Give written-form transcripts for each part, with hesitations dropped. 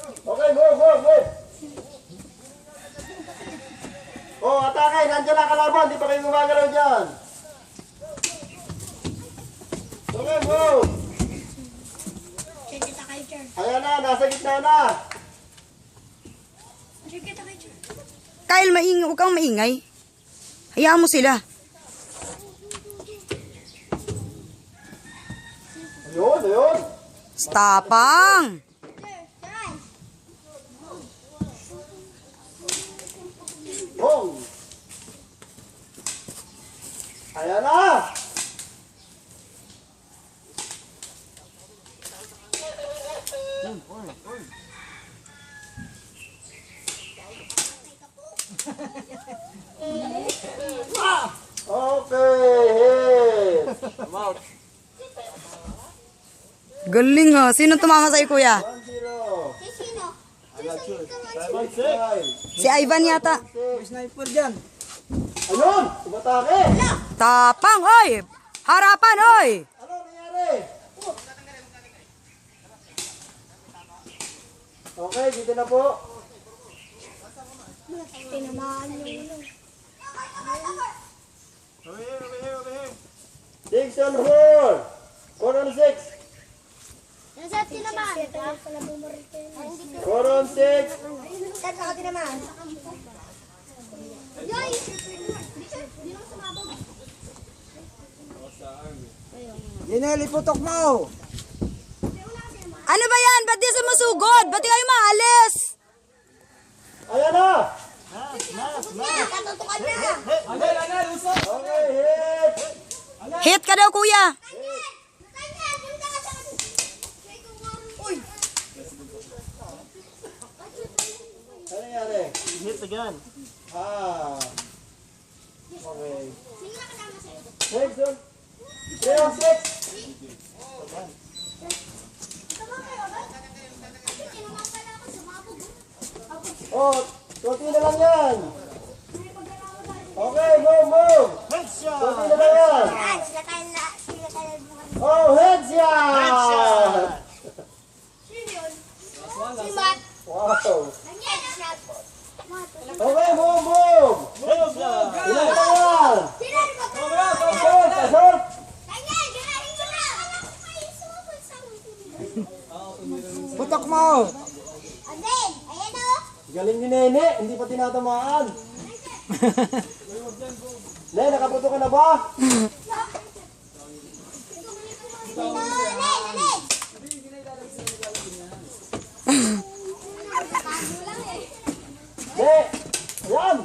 Okay, move. Oh, atake. Nandiyan ang kalaban. Di pa kayo gumagalaw dyan. Okay, move. Ayan na, nasa gitna na. Kyle, huwag kang maingay. Hayaan mo sila. Ayun. Stapang! Boom. Ayan na. Okay, hit. Galing ha. Sino tumama sa'yo, kuya? 1-0. Si Ivan yata. Sniper dyan. Ayun, tumatake. Tapang, oy! Harapan, oy! Ano nangyari? Okay, dito na po. Tinamaan yung ulo. 6 on 4. 4 on 6. Nasa tinamaan. 4 on 6. Saan ako tinamaan? Yoy! Di naman sumabog. Gineli, putok mo. Ano ba yan? Ba't di sumusugod? Ba't di kayo maalis? Ayan na. Katutukan na! Okay, hit. Hit ka daw, kuya. Uy! Ano nangyari? Hit again. Okay. Sino na kasama sa'yo? 6 on 3 on 6. Tama kayo, ba? Tinamaan pala ako, sumabog. Oh, konti na lang yan. Okay, move. Konti na lang yan. Sila tayo Oh, headshot. Sino yun? Si Matt. Wow. Headshot. Okay, move. Ilan na yan? Sino yun? Assault. Kanya, ganahin mo na! Ay, sumabog sa akin. Putok mo. Again, ayan o. Galing ni Nene, hindi pa tinatamaan. Nene, nakaputo ka na ba? Ne, ayan.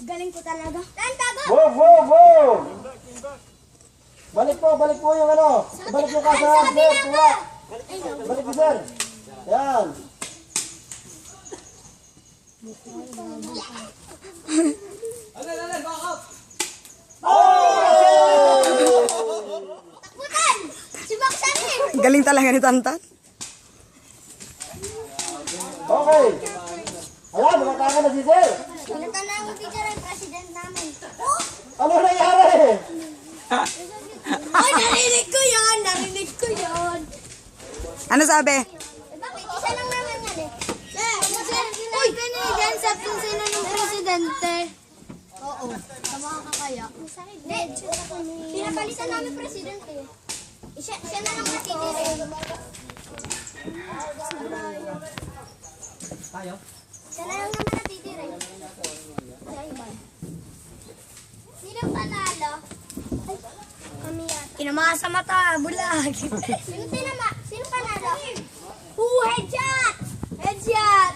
Galing ko talaga. Tago! Move. Balik po yung ano. Balik yung kasahan, sir. Kuha. Balik po, sir. Ayan. Takbutan! Si Baksan eh! Galing talaga ni Tantan. Okay. Ayan, lumataka na si sir. Ito na ang picture ng president namin. Oh! Ano nangyari? Ay, narinig ko yun! Ano sabi? Bakit? Isa lang naman yan eh. Sir, uy! Dyan sa kung sino ng presidente. Oo. Tama ka kaya? Hindi. Pinapalitan namin presidente. Siya na lang natitira. Tayo. Siya na lang naman natitira. Sino panalo? Kami yan. Tinama sa mata, bulag. Sino panalo? Headshot! Headshot!